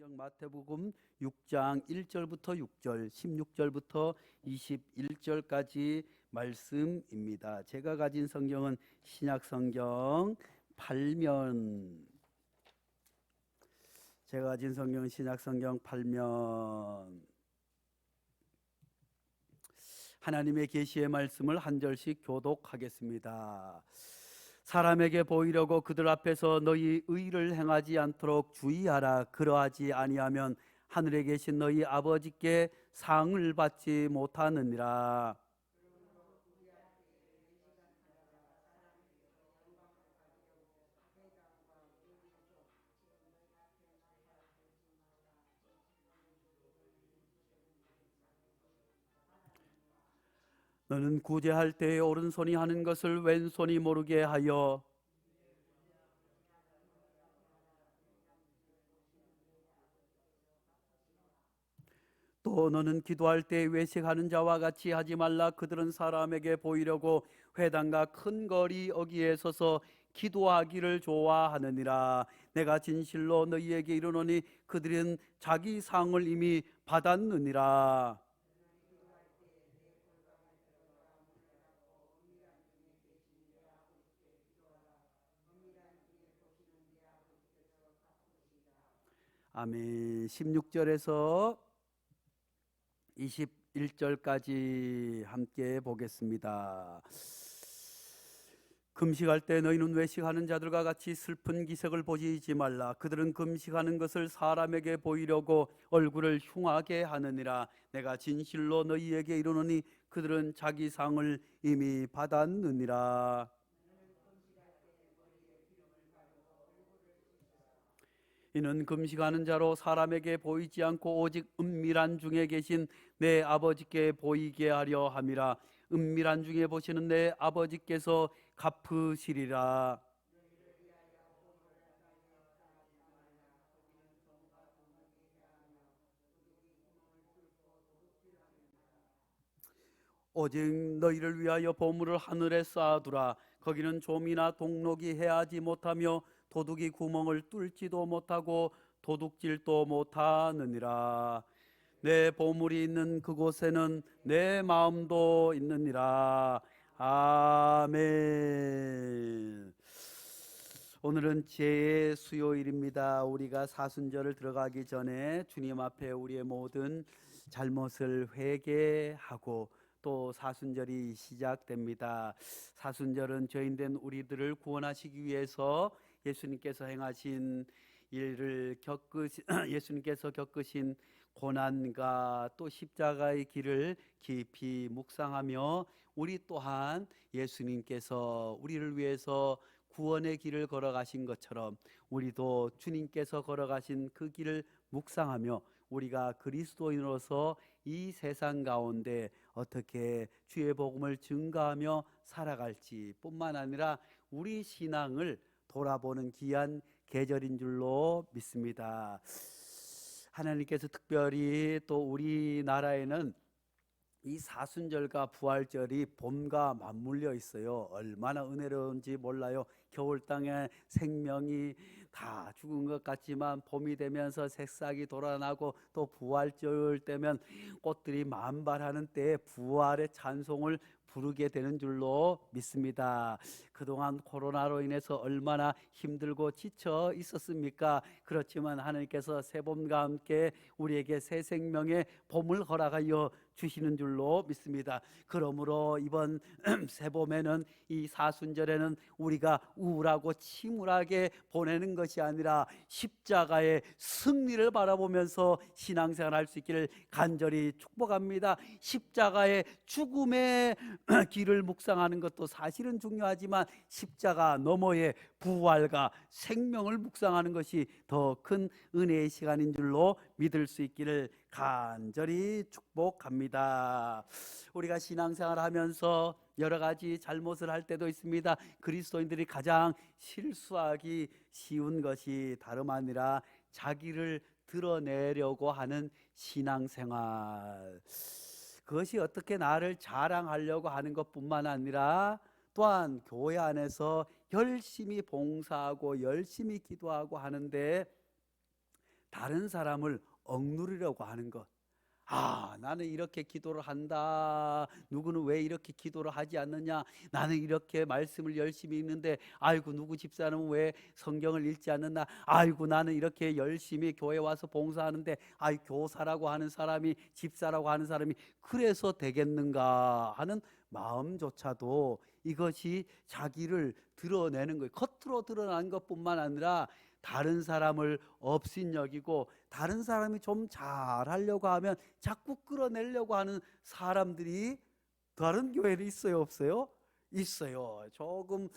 성경 마태복음 6장 1절부터 6절, 16절부터 21절까지 말씀입니다. 제가 가진 성경은 신약 성경 8면. 제가 가진 성경은 신약 성경 8면. 하나님의 계시의 말씀을 한 절씩 교독하겠습니다. 사람에게 보이려고 그들 앞에서 너희 의를 행하지 않도록 주의하라. 그러하지 아니하면 하늘에 계신 너희 아버지께 상을 받지 못하느니라. 너는 구제할 때에 오른손이 하는 것을 왼손이 모르게 하여 또 너는 기도할 때 외식하는 자와 같이 하지 말라. 그들은 사람에게 보이려고 회당과 큰 거리 어귀에 서서 기도하기를 좋아하느니라. 내가 진실로 너희에게 이르노니 그들은 자기 상을 이미 받았느니라. 아멘. 16절에서 21절까지 함께 보겠습니다. 금식할 때 너희는 외식하는 자들과 같이 슬픈 기색을 보이지 말라. 그들은 금식하는 것을 사람에게 보이려고 얼굴을 흉하게 하느니라. 내가 진실로 너희에게 이르노니 그들은 자기 상을 이미 받았느니라. 이는 금식하는 자로 사람에게 보이지 않고 오직 은밀한 중에 계신 내 아버지께 보이게 하려 함이라. 은밀한 중에 보시는 내 아버지께서 갚으시리라. 오직 너희를 위하여 보물을 하늘에 쌓아두라. 거기는 좀이나 동록이 해하지 못하며 도둑이 구멍을 뚫지도 못하고 도둑질도 못하느니라. 내 보물이 있는 그곳에는 내 마음도 있느니라. 아멘. 오늘은 제 수요일입니다. 우리가 사순절을 들어가기 전에 주님 앞에 우리의 모든 잘못을 회개하고 또 사순절이 시작됩니다. 사순절은 죄인된 우리들을 구원하시기 위해서 예수님께서 행하신 일을 예수님께서 겪으신 고난과 또 십자가의 길을 깊이 묵상하며 우리 또한 예수님께서 우리를 위해서 구원의 길을 걸어가신 것처럼 우리도 주님께서 걸어가신 그 길을 묵상하며 우리가 그리스도인으로서 이 세상 가운데 어떻게 주의 복음을 증거하며 살아갈지 뿐만 아니라 우리 신앙을 돌아보는 귀한 계절인 줄로 믿습니다. 하나님께서 특별히 또 우리나라에는 이 사순절과 부활절이 봄과 맞물려 있어요. 얼마나 은혜로운지 몰라요. 겨울 땅에 생명이 다 죽은 것 같지만 봄이 되면서 새싹이 돌아나고 또 부활절 되면 꽃들이 만발하는 때에 부활의 찬송을 부르게 되는 줄로 믿습니다. 그동안 코로나로 인해서 얼마나 힘들고 지쳐 있었습니까? 그렇지만 하나님께서 새 봄과 함께 우리에게 새 생명의 봄을 허락하여 주시는 줄로 믿습니다. 그러므로 이번 새 봄에는 이 사순절에는 우리가 우울하고 침울하게 보내는 것이 아니라 십자가의 승리를 바라보면서 신앙생활 할 수 있기를 간절히 축복합니다. 십자가의 죽음의 길을 묵상하는 것도 사실은 중요하지만 십자가 너머의 부활과 생명을 묵상하는 것이 더 큰 은혜의 시간인 줄로 믿을 수 있기를 간절히 축복합니다. 우리가 신앙생활 하면서 여러 가지 잘못을 할 때도 있습니다. 그리스도인들이 가장 실수하기 쉬운 것이 다름 아니라 자기를 드러내려고 하는 신앙생활, 그것이 어떻게 나를 자랑하려고 하는 것뿐만 아니라 또한 교회 안에서 열심히 봉사하고 열심히 기도하고 하는데 다른 사람을 억누르려고 하는 것. 아, 나는 이렇게 기도를 한다. 누구는 왜 이렇게 기도를 하지 않느냐? 나는 이렇게 말씀을 열심히 읽는데, 아이고, 누구 집사는 왜 성경을 읽지 않느냐? 아이고, 나는 이렇게 열심히 교회 와서 봉사하는데, 아이, 교사라고 하는 사람이, 집사라고 하는 사람이 그래서 되겠는가 하는 마음조차도 이것이 자기를 드러내는 거예요. 겉으로 드러난 것뿐만 아니라 다른 사람을 업신여기고 다른 사람이 좀 잘하려고 하면 자꾸 끌어내려고 하는 사람들이 다른 교회에 있어요, 없어요? 있어요. 조금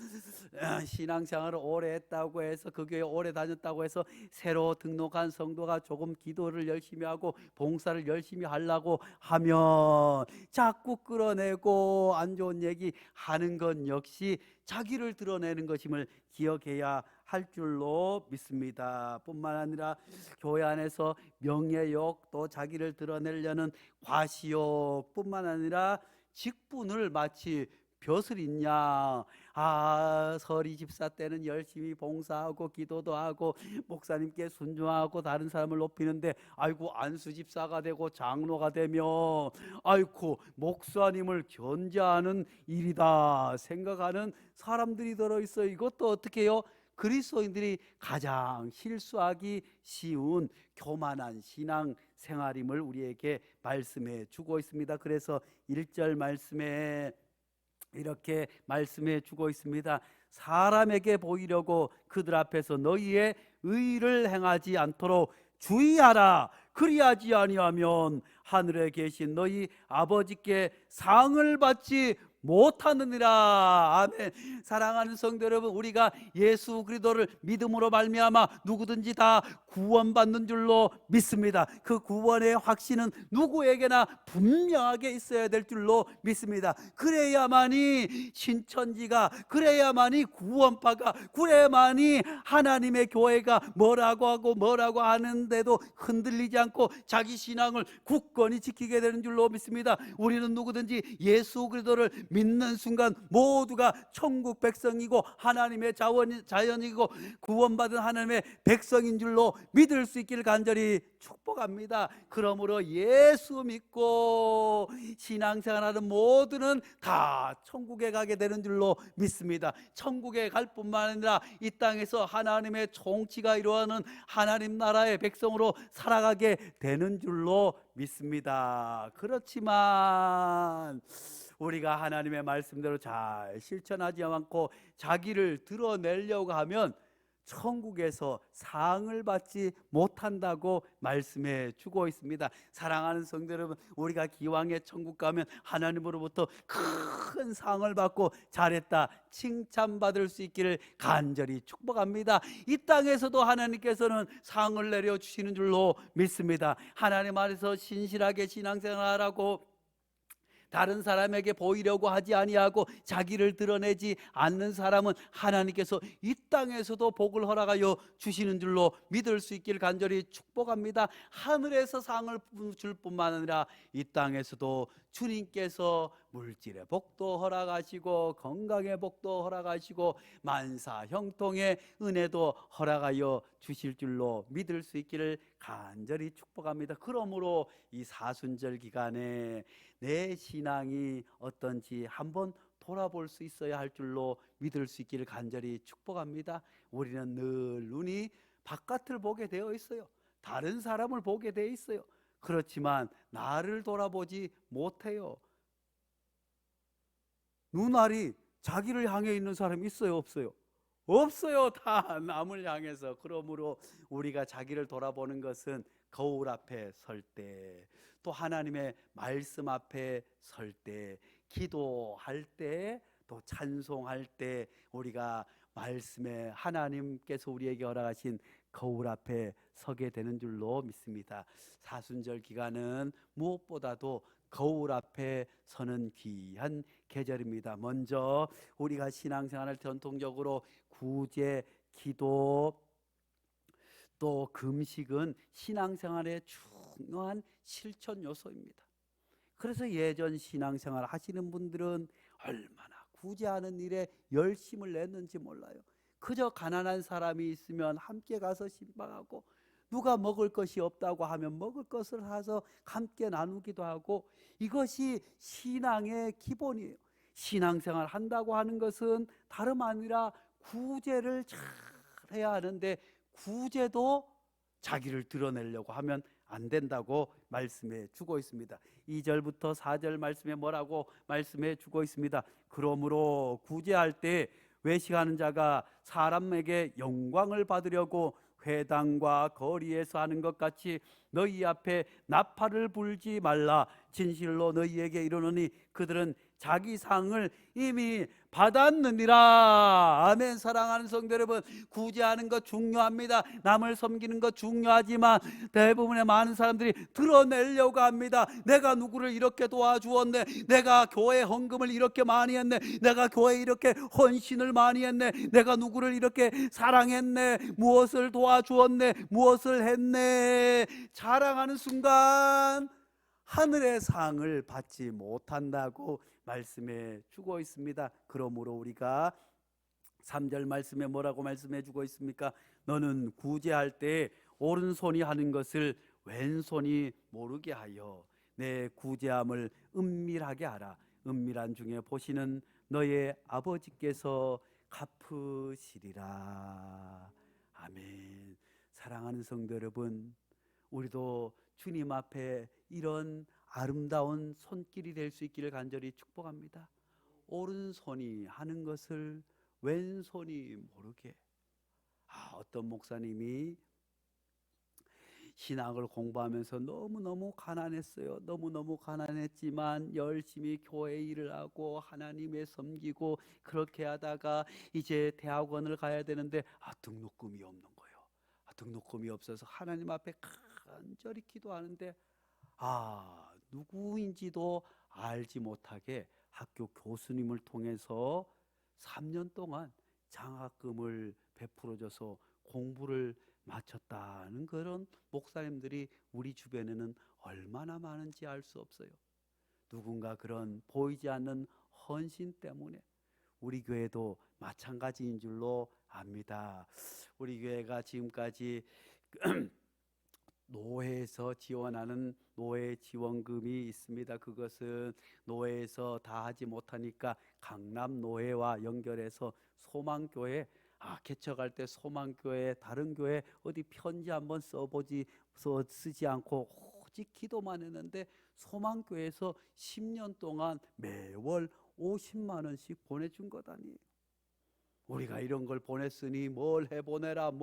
신앙생활을 오래 했다고 해서 그 교회 오래 다녔다고 해서 새로 등록한 성도가 조금 기도를 열심히 하고 봉사를 열심히 하려고 하면 자꾸 끌어내고 안 좋은 얘기 하는 건 역시 자기를 드러내는 것임을 기억해야 할 줄로 믿습니다. 뿐만 아니라 교회 안에서 명예욕, 또 자기를 드러내려는 과시욕 뿐만 아니라 직분을 마치 벼슬 있냐? 아, 서리 집사 때는 열심히 봉사하고 기도도 하고 목사님께 순종하고 다른 사람을 높이는데, 아이고, 안수 집사가 되고 장로가 되면 아이고, 목사님을 견제하는 일이다 생각하는 사람들이 들어있어요. 이것도 어떻게 해요? 그리스도인들이 가장 실수하기 쉬운 교만한 신앙 생활임을 우리에게 말씀해 주고 있습니다. 그래서 1절 말씀에 이렇게 말씀해 주고 있습니다. 사람에게 보이려고 그들 앞에서 너희의 의를 행하지 않도록 주의하라. 그리하지 아니하면 하늘에 계신 너희 아버지께 상을 받지 못하느니라. 아멘. 사랑하는 성도 여러분, 우리가 예수 그리스도를 믿음으로 말미암아 누구든지 다 구원받는 줄로 믿습니다. 그 구원의 확신은 누구에게나 분명하게 있어야 될 줄로 믿습니다. 그래야만이 신천지가, 그래야만이 구원파가, 그래야만이 하나님의 교회가 뭐라고 하고 뭐라고 하는데도 흔들리지 않고 자기 신앙을 굳건히 지키게 되는 줄로 믿습니다. 우리는 누구든지 예수 그리스도를 믿는 순간 모두가 천국 백성이고 하나님의 자연이고 구원받은 하나님의 백성인 줄로 믿을 수 있기를 간절히 축복합니다. 그러므로 예수 믿고 신앙생활하는 모두는 다 천국에 가게 되는 줄로 믿습니다. 천국에 갈 뿐만 아니라 이 땅에서 하나님의 통치가 이루어가는 하나님 나라의 백성으로 살아가게 되는 줄로 믿습니다. 그렇지만 우리가 하나님의 말씀대로 잘 실천하지 않고 자기를 드러내려고 하면 천국에서 상을 받지 못한다고 말씀해 주고 있습니다. 사랑하는 성도 여러분, 우리가 기왕에 천국 가면 하나님으로부터 큰 상을 받고 잘했다 칭찬받을 수 있기를 간절히 축복합니다. 이 땅에서도 하나님께서는 상을 내려주시는 줄로 믿습니다. 하나님 안에서 신실하게 신앙생활하고 다른 사람에게 보이려고 하지 아니하고 자기를 드러내지 않는 사람은 하나님께서 이 땅에서도 복을 허락하여 주시는 줄로 믿을 수 있기를 간절히 축복합니다. 하늘에서 상을 줄 뿐만 아니라 이 땅에서도 주님께서 물질의 복도 허락하시고 건강의 복도 허락하시고 만사 형통의 은혜도 허락하여 주실 줄로 믿을 수 있기를 간절히 축복합니다. 그러므로 이 사순절 기간에 내 신앙이 어떤지 한번 돌아볼 수 있어야 할 줄로 믿을 수 있기를 간절히 축복합니다. 우리는 늘 눈이 바깥을 보게 되어 있어요. 다른 사람을 보게 되어 있어요. 그렇지만 나를 돌아보지 못해요. 눈알이 자기를 향해 있는 사람이 있어요, 없어요? 없어요. 다 남을 향해서. 그러므로 우리가 자기를 돌아보는 것은 거울 앞에 설 때, 또 하나님의 말씀 앞에 설 때, 기도할 때, 또 찬송할 때 우리가 말씀에 하나님께서 우리에게 허락하신 거울 앞에 서게 되는 줄로 믿습니다. 사순절 기간은 무엇보다도 거울 앞에 서는 귀한 계절입니다. 먼저 우리가 신앙생활을 전통적으로 구제, 기도, 또 금식은 신앙생활의 중요한 실천 요소입니다. 그래서 예전 신앙생활 하시는 분들은 얼마나 구제하는 일에 열심을 냈는지 몰라요. 그저 가난한 사람이 있으면 함께 가서 신방하고, 누가 먹을 것이 없다고 하면 먹을 것을 사서 함께 나누기도 하고, 이것이 신앙의 기본이에요. 신앙생활 한다고 하는 것은 다름 아니라 구제를 잘 해야 하는데, 구제도 자기를 드러내려고 하면 안 된다고 말씀해 주고 있습니다. 2절부터 4절 말씀에 뭐라고 말씀해 주고 있습니다. 그러므로 구제할 때 외식하는 자가 사람에게 영광을 받으려고 회당과 거리에서 하는 것 같이 너희 앞에 나팔을 불지 말라. 진실로 너희에게 이르노니 그들은 자기 상을 이미 받았느니라. 아멘. 사랑하는 성도 여러분, 구제하는 것 중요합니다. 남을 섬기는 것 중요하지만 대부분의 많은 사람들이 드러내려고 합니다. 내가 누구를 이렇게 도와주었네, 내가 교회 헌금을 이렇게 많이 했네, 내가 교회에 이렇게 헌신을 많이 했네, 내가 누구를 이렇게 사랑했네, 무엇을 도와주었네, 무엇을 했네. 자랑하는 순간 하늘의 상을 받지 못한다고 말씀해 주고 있습니다. 그러므로 우리가 3절 말씀에 뭐라고 말씀해 주고 있습니까? 너는 구제할 때 오른손이 하는 것을 왼손이 모르게 하여 내 구제함을 은밀하게 하라. 은밀한 중에 보시는 너의 아버지께서 갚으시리라. 아멘. 사랑하는 성도 여러분, 우리도 주님 앞에 이런 아름다운 손길이 될 수 있기를 간절히 축복합니다. 오른손이 하는 것을 왼손이 모르게. 어떤 목사님이 신학을 공부하면서 너무너무 가난했어요. 너무너무 가난했지만 열심히 교회 일을 하고 하나님의 섬기고 그렇게 하다가 이제 대학원을 가야 되는데 등록금이 없는 거예요. 등록금이 없어서 하나님 앞에 간절히 기도하는데 누구인지도 알지 못하게 학교 교수님을 통해서 3년 동안 장학금을 베풀어줘서 공부를 마쳤다는 그런 목사님들이 우리 주변에는 얼마나 많은지 알 수 없어요. 누군가 그런 보이지 않는 헌신 때문에 우리 교회도 마찬가지인 줄로 압니다. 우리 교회가 지금까지 노회에서 지원하는 노회 지원금이 있습니다. 그것은 노회에서 다 하지 못하니까 강남 노회와 연결해서 소망교회, 개척할 때 소망교회, 다른 교회 어디 편지 한번 쓰지 않고 오직 기도만 했는데 소망교회에서 10년 동안 매월 50만 원씩 보내준 것 아니에요. 우리가 이런 걸 보냈으니 뭘 해보내라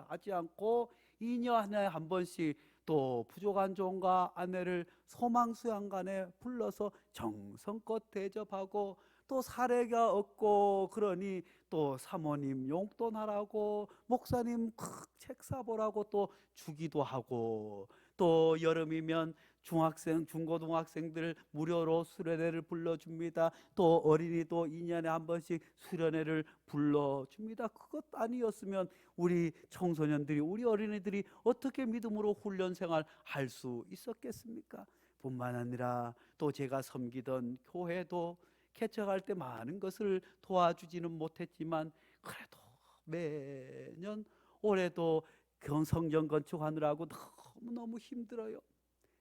하지 않고 2년에 한 번씩 또 부족한 종과 아내를 소망수양관에 불러서 정성껏 대접하고, 또 사례가 없고 그러니 또 사모님 용돈 하라고, 목사님 책 사보라고 또 주기도 하고, 또 여름이면 중학생, 중고등학생들 무료로 수련회를 불러줍니다. 또 어린이도 2년에 한 번씩 수련회를 불러줍니다. 그것 아니었으면 우리 청소년들이, 우리 어린이들이 어떻게 믿음으로 훈련 생활 할 수 있었겠습니까? 뿐만 아니라 또 제가 섬기던 교회도 개척할 때 많은 것을 도와주지는 못했지만 그래도 매년 올해도 성전 건축하느라고 너무너무 힘들어요.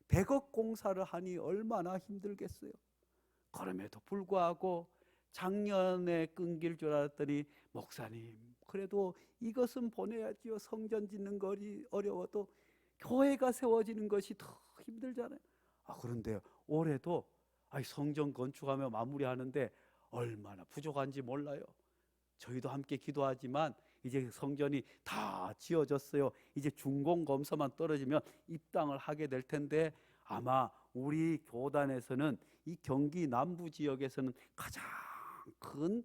100억 공사를 하니 얼마나 힘들겠어요. 그럼에도 불구하고 작년에 끊길 줄 알았더니 목사님, 그래도 이것은 보내야지요. 성전 짓는 거리 어려워도 교회가 세워지는 것이 더 힘들잖아요. 그런데 올해도 성전 건축하며 마무리하는데 얼마나 부족한지 몰라요. 저희도 함께 기도하지만 이제 성전이 다 지어졌어요. 이제 준공검사만 떨어지면 입당을 하게 될 텐데, 아마 우리 교단에서는 이 경기 남부 지역에서는 가장 큰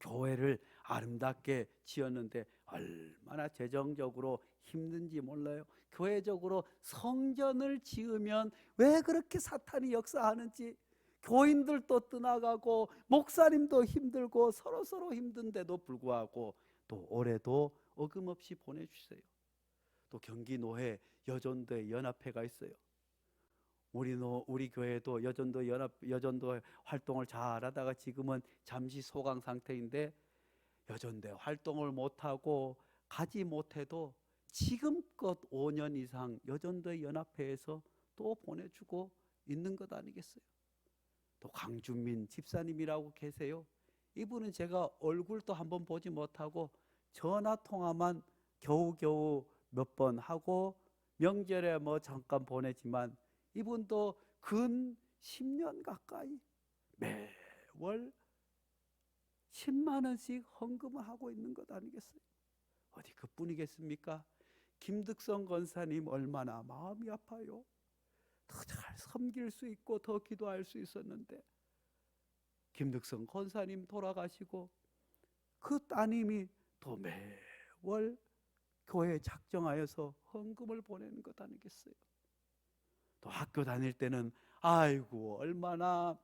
교회를 아름답게 지었는데 얼마나 재정적으로 힘든지 몰라요. 교회적으로 성전을 지으면 왜 그렇게 사탄이 역사하는지, 교인들도 떠나가고 목사님도 힘들고 서로 힘든데도 불구하고 또 올해도 어김없이 보내주세요. 또 경기 노회 여전도 연합회가 있어요. 우리 교회도 여전도 활동을 잘하다가 지금은 잠시 소강 상태인데, 여전대 활동을 못하고 가지 못해도 지금껏 5년 이상 여전도의 연합회에서 또 보내주고 있는 것 아니겠어요? 또 강준민 집사님이라고 계세요. 이분은 제가 얼굴도 한번 보지 못하고 전화 통화만 겨우겨우 몇 번 하고 명절에 뭐 잠깐 보내지만 이분도 근 10년 가까이 매월 10만 원씩 헌금을 하고 있는 것 아니겠어요? 어디 그뿐이겠습니까? 김득성 권사님 얼마나 마음이 아파요. 더 잘 섬길 수 있고 더 기도할 수 있었는데 김득성 권사님 돌아가시고 그 따님이 또 매월 교회에 작정하여서 헌금을 보내는 것 아니겠어요? 또 학교 다닐 때는 아이고 얼마나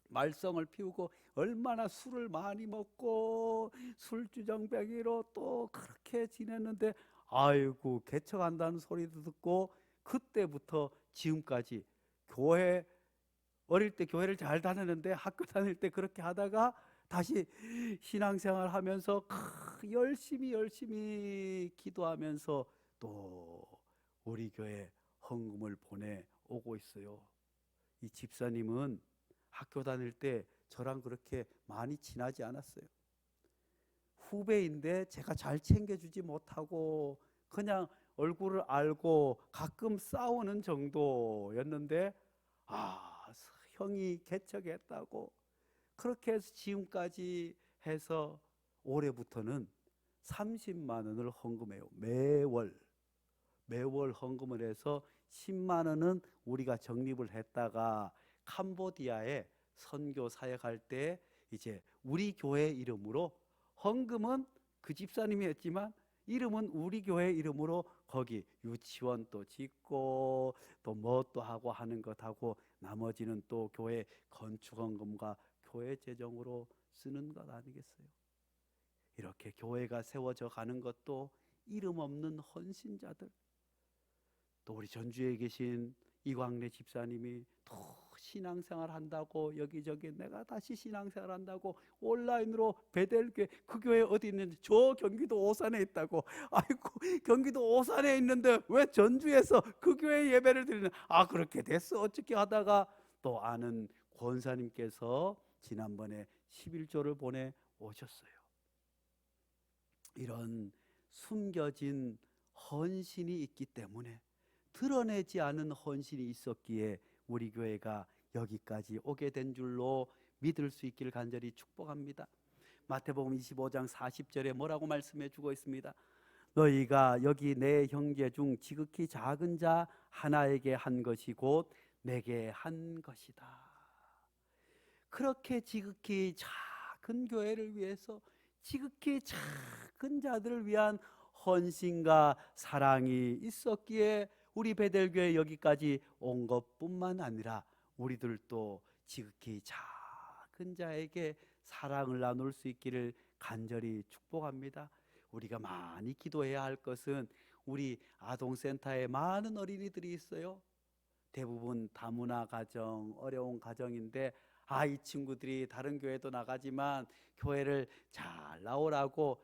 말썽을 피우고 얼마나 술을 많이 먹고 술주정뱅이로 또 그렇게 지냈는데 아이고 개척한다는 소리도 듣고 그때부터 지금까지 교회 어릴 때 교회를 잘 다녔는데 학교 다닐 때 그렇게 하다가 다시 신앙생활 하면서 열심히 기도하면서 또 우리 교회 헌금을 보내오고 있어요. 이 집사님은 학교 다닐 때 저랑 그렇게 많이 친하지 않았어요. 후배인데 제가 잘 챙겨주지 못하고 그냥 얼굴을 알고 가끔 싸우는 정도였는데 형이 개척했다고 그렇게 해서 지금까지 해서 올해부터는 30만 원을 헌금해요. 매월 헌금을 해서 10만 원은 우리가 적립을 했다가 캄보디아에 선교 사역할 때 이제 우리 교회 이름으로 헌금은 그 집사님이 했지만 이름은 우리 교회 이름으로 거기 유치원도 짓고 또 뭐 또 하고 하는 것 하고 나머지는 또 교회 건축 헌금과 교회 재정으로 쓰는 것 아니겠어요? 이렇게 교회가 세워져 가는 것도 이름 없는 헌신자들, 또 우리 전주에 계신 이광래 집사님이 또 신앙생활 한다고 여기저기 내가 다시 신앙생활 한다고 온라인으로 베델교회, 그 교회 어디 있는지 저 경기도 오산에 있다고. 아이고 경기도 오산에 있는데 왜 전주에서 그 교회 예배를 드리는, 그렇게 됐어 어떻게 하다가 또 아는 권사님께서 지난번에 11조를 보내 오셨어요. 이런 숨겨진 헌신이 있기 때문에, 드러내지 않은 헌신이 있었기에 우리 교회가 여기까지 오게 된 줄로 믿을 수 있기를 간절히 축복합니다. 마태복음 25장 40절에 뭐라고 말씀해 주고 있습니다. 너희가 여기 내 형제 중 지극히 작은 자 하나에게 한 것이 곧 내게 한 것이다. 그렇게 지극히 작은 교회를 위해서 지극히 작은 자들을 위한 헌신과 사랑이 있었기에 우리 베델교회 여기까지 온 것뿐만 아니라 우리들도 지극히 작은 자에게 사랑을 나눌 수 있기를 간절히 축복합니다. 우리가 많이 기도해야 할 것은 우리 아동센터에 많은 어린이들이 있어요. 대부분 다문화 가정, 어려운 가정인데 이 친구들이 다른 교회도 나가지만 교회를 잘 나오라고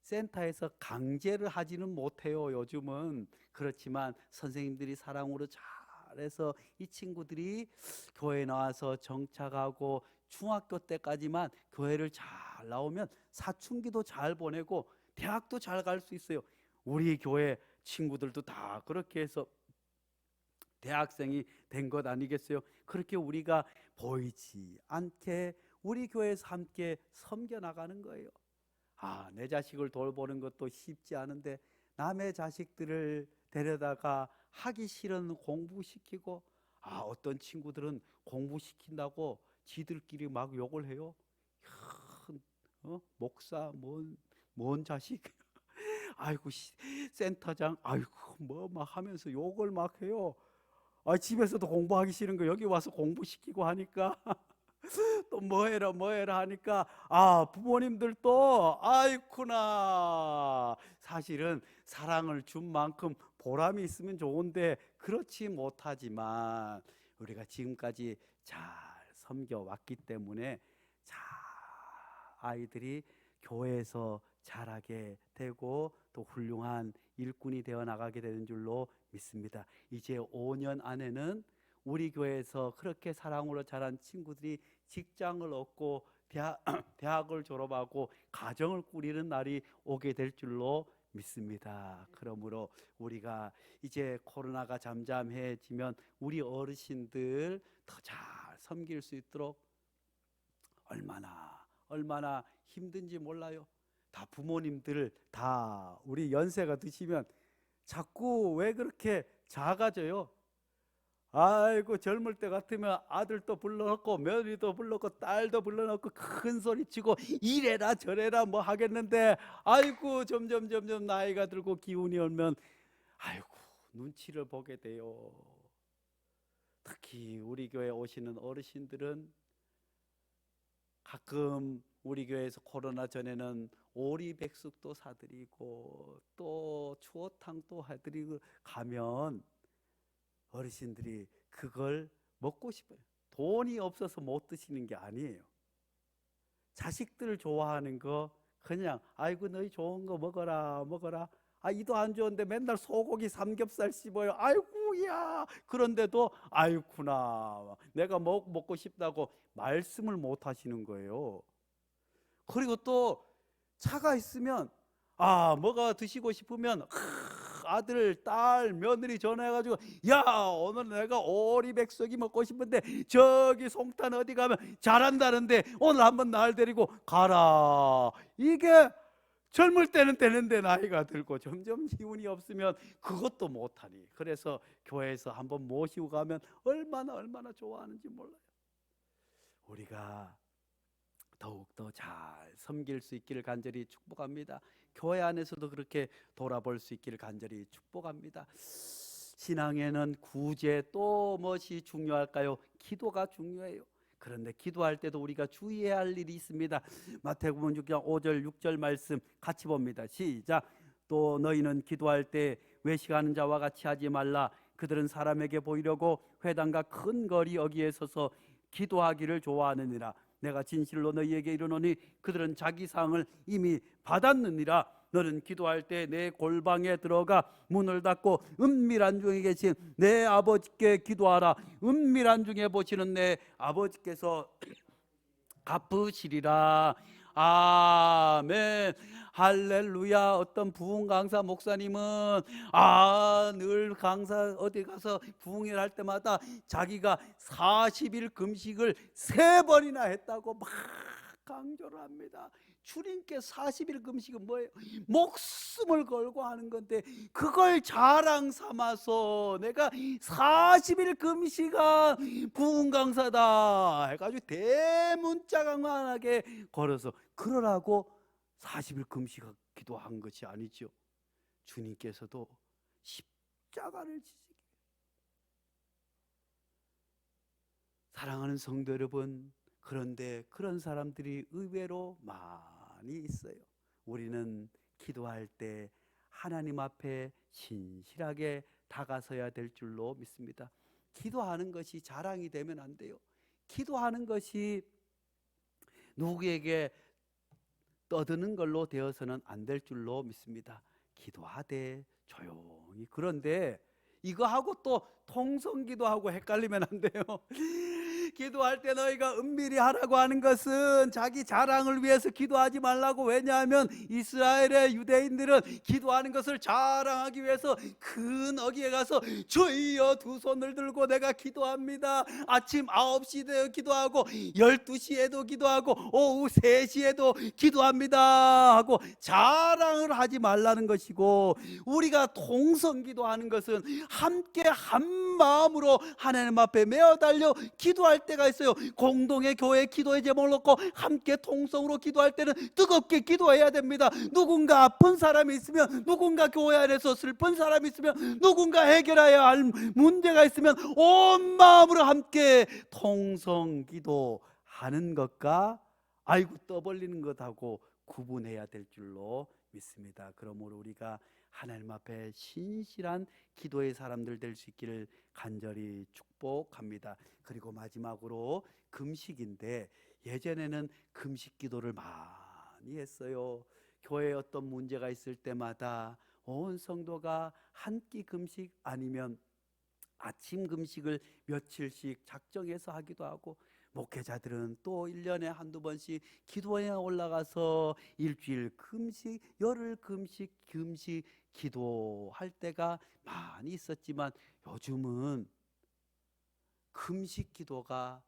센터에서 강제를 하지는 못해요. 요즘은. 그렇지만 선생님들이 사랑으로 잘해서 이 친구들이 교회 나와서 정착하고 중학교 때까지만 교회를 잘 나오면 사춘기도 잘 보내고 대학도 잘 갈 수 있어요. 우리 교회 친구들도 다 그렇게 해서 대학생이 된 것 아니겠어요? 그렇게 우리가 보이지 않게 우리 교회에서 함께 섬겨 나가는 거예요. 내 자식을 돌보는 것도 쉽지 않은데 남의 자식들을 데려다가 하기 싫은 공부시키고, 어떤 친구들은 공부시킨다고 지들끼리 막 욕을 해요. 목사 뭔 자식 아이고 센터장 아이고 뭐 막 하면서 욕을 막 해요. 집에서도 공부하기 싫은 거 여기 와서 공부시키고 하니까 또 뭐 해라 하니까 부모님들도 아이쿠나, 사실은 사랑을 준 만큼 보람이 있으면 좋은데 그렇지 못하지만 우리가 지금까지 잘 섬겨왔기 때문에 아이들이 교회에서 자라게 되고 또 훌륭한 일꾼이 되어 나가게 되는 줄로 믿습니다. 이제 5년 안에는 우리 교회에서 그렇게 사랑으로 자란 친구들이 직장을 얻고 대학을 졸업하고 가정을 꾸리는 날이 오게 될 줄로 믿습니다. 그러므로 우리가 이제 코로나가 잠잠해지면 우리 어르신들 더 잘 섬길 수 있도록 얼마나 힘든지 몰라요. 다 부모님들 다 우리 연세가 드시면 자꾸 왜 그렇게 작아져요? 아이고, 젊을 때 같으면 아들도 불러놓고 며느리도 불러놓고 딸도 불러놓고 큰 소리치고 이래라 저래라 뭐 하겠는데, 아이고 점점 나이가 들고 기운이 오면 아이고 눈치를 보게 돼요. 특히 우리 교회 오시는 어르신들은 가끔 우리 교회에서 코로나 전에는 오리백숙도 사드리고 또 추어탕도 해드리고 가면 어르신들이 그걸 먹고 싶어요. 돈이 없어서 못 드시는 게 아니에요. 자식들 좋아하는 거 그냥 아이고 너희 좋은 거 먹어라. 아 이도 안 좋은데 맨날 소고기 삼겹살 씹어요. 아이고야. 그런데도 아이구나 내가 먹고 싶다고 말씀을 못 하시는 거예요. 그리고 또 차가 있으면 뭐가 드시고 싶으면 아들, 딸, 며느리 전화해가지고 야 오늘 내가 오리백숙이 먹고 싶은데 저기 송탄 어디 가면 잘한다는데 오늘 한번 날 데리고 가라. 이게 젊을 때는 되는데 나이가 들고 점점 기운이 없으면 그것도 못하니. 그래서 교회에서 한번 모시고 가면 얼마나 좋아하는지 몰라요. 우리가 더욱더 잘 섬길 수 있기를 간절히 축복합니다. 교회 안에서도 그렇게 돌아볼 수 있기를 간절히 축복합니다. 신앙에는 구제 또 무엇이 중요할까요? 기도가 중요해요. 그런데 기도할 때도 우리가 주의해야 할 일이 있습니다. 마태복음 6장 5절 6절 말씀 같이 봅니다. 시작. 또 너희는 기도할 때 외식하는 자와 같이 하지 말라. 그들은 사람에게 보이려고 회당과 큰 거리 어귀에 서서 기도하기를 좋아하느니라. 내가 진실로 너희에게 이르노니 그들은 자기 상을 이미 받았느니라. 너는 기도할 때 내 골방에 들어가 문을 닫고 은밀한 중에 계신 내 아버지께 기도하라. 은밀한 중에 보시는 내 아버지께서 갚으시리라. 아멘. 할렐루야. 어떤 부흥 강사 목사님은 늘 강사 어디 가서 부흥회를 할 때마다 자기가 40일 금식을 3번이나 했다고 막 강조를 합니다. 주님께 40일 금식은 뭐예요? 목숨을 걸고 하는 건데 그걸 자랑 삼아서 내가 40일 금식한 부흥 강사다 해가지고 대문짝만하게 걸어서 그러라고 40일 금식하기도 한 것이 아니죠. 주님께서도 십자가를 지시기. 사랑하는 성도 여러분, 그런데 그런 사람들이 의외로 많이 있어요. 우리는 기도할 때 하나님 앞에 신실하게 다가서야 될 줄로 믿습니다. 기도하는 것이 자랑이 되면 안 돼요. 기도하는 것이 누구에게 떠드는 걸로 되어서는 안 될 줄로 믿습니다. 기도하되 조용히. 그런데 이거하고 또 통성기도하고 헷갈리면 안 돼요. 기도할 때 너희가 은밀히 하라고 하는 것은 자기 자랑을 위해서 기도하지 말라고. 왜냐하면 이스라엘의 유대인들은 기도하는 것을 자랑하기 위해서 큰 어귀에 가서 주여 두 손을 들고 내가 기도합니다. 아침 9시에도 기도하고 12시에도 기도하고 오후 3시에도 기도합니다 하고 자랑을 하지 말라는 것이고, 우리가 통성기도하는 것은 함께 한 마음으로 하나님 앞에 매어달려 기도할 때가 있어요. 공동의 교회 기도의 제목을 놓고 함께 통성으로 기도할 때는 뜨겁게 기도해야 됩니다. 누군가 아픈 사람이 있으면, 누군가 교회 안에서 슬픈 사람이 있으면, 누군가 해결해야 할 문제가 있으면 온 마음으로 함께 통성 기도하는 것과 아이고 떠벌리는 것하고 구분해야 될 줄로 믿습니다. 그러므로 우리가 하나님 앞에 신실한 기도의 사람들 될 수 있기를 간절히 축복합니다. 그리고 마지막으로 금식인데, 예전에는 금식 기도를 많이 했어요. 교회에 어떤 문제가 있을 때마다 온 성도가 한 끼 금식 아니면 아침 금식을 며칠씩 작정해서 하기도 하고, 목회자들은 또 1년에 한두 번씩 기도에 올라가서 일주일 금식, 열흘 금식 기도할 때가 많이 있었지만, 요즘은 금식 기도가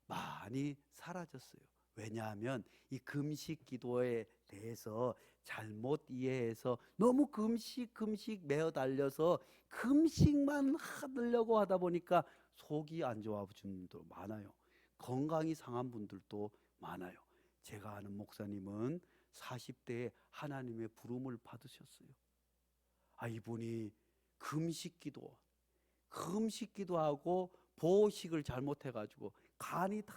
많이 사라졌어요. 왜냐하면 이 금식 기도에 대해서 잘못 이해해서 너무 금식 매어 달려서 금식만 하려고 하다 보니까 속이 안 좋아지는 분도 많아요. 건강이 상한 분들도 많아요. 제가 아는 목사님은 40대에 하나님의 부름을 받으셨어요. 이분이 금식 기도하고 보식을 잘못해가지고 간이 다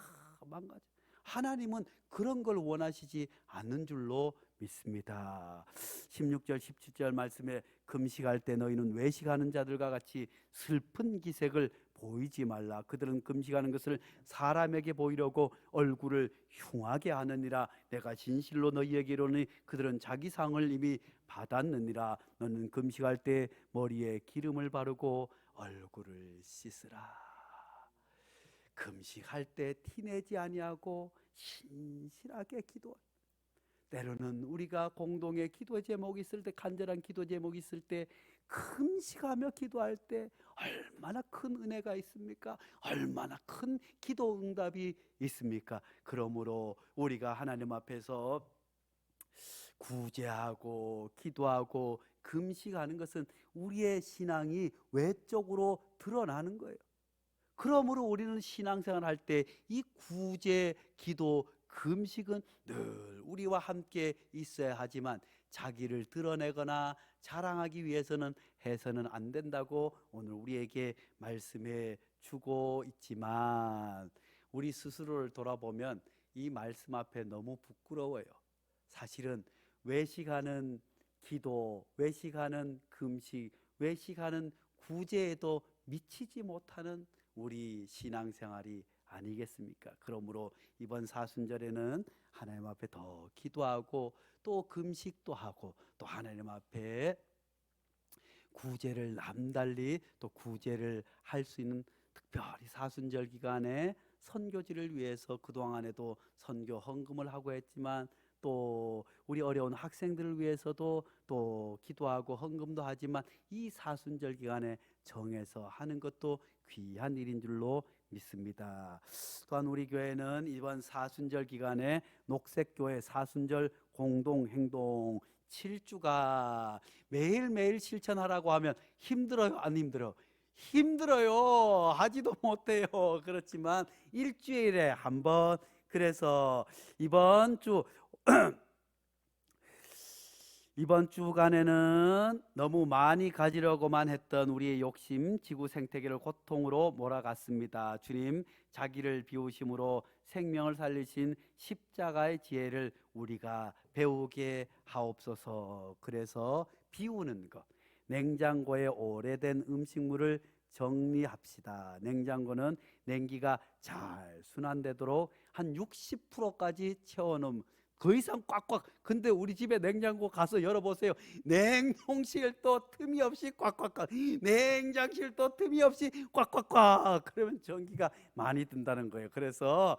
망가져. 하나님은 그런 걸 원하시지 않는 줄로 믿습니다. 16절 17절 말씀에 금식할 때 너희는 외식하는 자들과 같이 슬픈 기색을 보이지 말라. 그들은 금식하는 것을 사람에게 보이려고 얼굴을 흉하게 하느니라. 내가 진실로 너희에게 이르노니 그들은 자기 상을 이미 받았느니라. 너는 금식할 때 머리에 기름을 바르고 얼굴을 씻으라. 금식할 때 티내지 아니하고 신실하게 기도. 때로는 우리가 공동의 기도 제목이 있을 때, 간절한 기도 제목이 있을 때 금식하며 기도할 때 얼마나 큰 은혜가 있습니까? 얼마나 큰 기도 응답이 있습니까? 그러므로 우리가 하나님 앞에서 구제하고 기도하고 금식하는 것은 우리의 신앙이 외적으로 드러나는 거예요. 그러므로 우리는 신앙생활 할 때 이 구제, 기도, 금식은 늘 우리와 함께 있어야 하지만, 자기를 드러내거나 자랑하기 위해서는 해서는 안 된다고 오늘 우리에게 말씀해 주고 있지만, 우리 스스로를 돌아보면 이 말씀 앞에 너무 부끄러워요. 사실은 외식하는 기도, 외식하는 금식, 외식하는 구제에도 미치지 못하는 우리 신앙생활이 아니겠습니까? 그러므로 이번 사순절에는 하나님 앞에 더 기도하고 또 금식도 하고 또 하나님 앞에 구제를 남달리 또 구제를 할 수 있는, 특별히 사순절 기간에 선교지를 위해서 그동안에도 선교 헌금을 하고 했지만, 또 우리 어려운 학생들을 위해서도 또 기도하고 헌금도 하지만, 이 사순절 기간에 정해서 하는 것도 귀한 일인 줄로 믿습니다. 또한 우리 교회는 이번 사순절 기간에 녹색교회 사순절 공동행동 7주가 매일매일 실천하라고 하면 힘들어요, 안 힘들어? 힘들어요. 하지도 못해요. 그렇지만 일주일에 한 번, 그래서 이번 주 이번 주간에는 너무 많이 가지려고만 했던 우리의 욕심, 지구 생태계를 고통으로 몰아갔습니다. 주님 자기를 비우심으로 생명을 살리신 십자가의 지혜를 우리가 배우게 하옵소서. 그래서 비우는 것, 냉장고에 오래된 음식물을 정리합시다. 냉장고는 냉기가 잘 순환되도록 한 60%까지 채워놓으면, 더 이상 꽉꽉. 근데 우리 집에 냉장고 가서 열어보세요. 냉동실도 틈이 없이 꽉꽉꽉, 냉장실도 틈이 없이 꽉꽉꽉. 그러면 전기가 많이 든다는 거예요. 그래서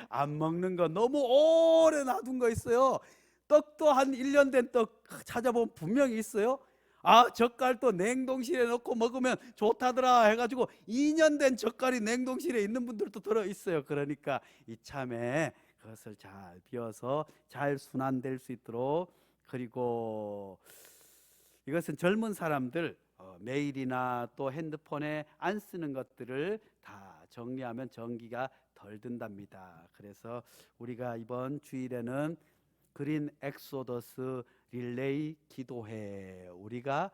안 먹는 거, 너무 오래 놔둔 거 있어요. 떡도 한 1년 된 떡 찾아보면 분명히 있어요. 젓갈도 냉동실에 넣고 먹으면 좋다더라 해가지고 2년 된 젓갈이 냉동실에 있는 분들도 들어있어요. 그러니까 이참에 그것을 잘 비워서 잘 순환될 수 있도록, 그리고 이것은 젊은 사람들 메일이나 또 핸드폰에 안 쓰는 것들을 다 정리하면 전기가 덜 든답니다. 그래서 우리가 이번 주일에는 그린 엑소더스 릴레이 기도회, 우리가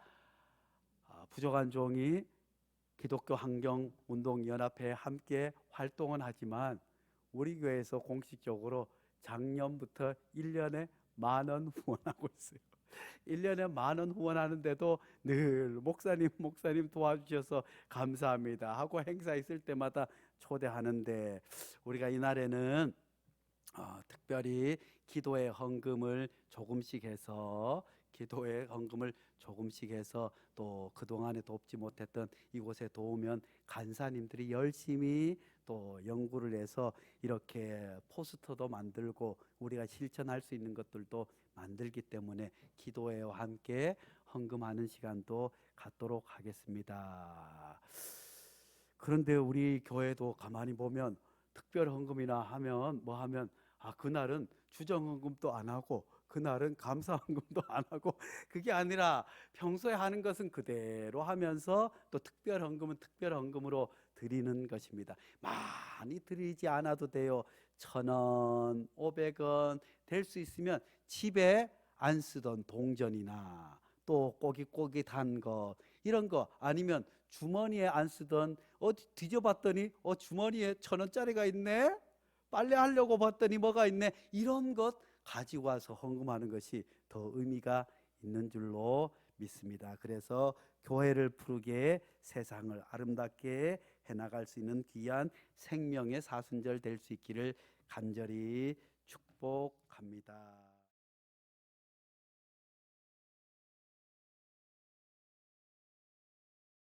부족한 종이 기독교 환경운동연합회 함께 활동은 하지만, 우리 교회에서 공식적으로 작년부터 1년에 10,000원 후원하고 있어요. 1년에 10,000원 후원하는데도 늘 목사님 도와주셔서 감사합니다 하고 행사 있을 때마다 초대하는데, 우리가 이날에는 특별히 기도의 헌금을 조금씩 해서 또 그동안에 돕지 못했던 이곳에 도우면 간사님들이 열심히 또 연구를 해서 이렇게 포스터도 만들고 우리가 실천할 수 있는 것들도 만들기 때문에 기도회와 함께 헌금하는 시간도 갖도록 하겠습니다. 그런데 우리 교회도 가만히 보면 특별 헌금이나 하면 그날은 주정 헌금도 안 하고 그날은 감사 헌금도 안 하고 그게 아니라 평소에 하는 것은 그대로 하면서 또 특별 헌금은 특별 헌금으로 드리는 것입니다. 많이 드리지 않아도 돼요. 1,000원, 500원 될 수 있으면 집에 안 쓰던 동전이나 또 꼬깃꼬깃한 거 이런 거 아니면 주머니에 안 쓰던 어디 뒤져봤더니 주머니에 1,000원짜리가 있네. 빨래하려고 봤더니 뭐가 있네. 이런 것 가지고 와서 헌금하는 것이 더 의미가 있는 줄로 믿습니다. 그래서 교회를 푸르게 세상을 아름답게 해나갈 수 있는 귀한 생명의 사순절 될 수 있기를 간절히 축복합니다.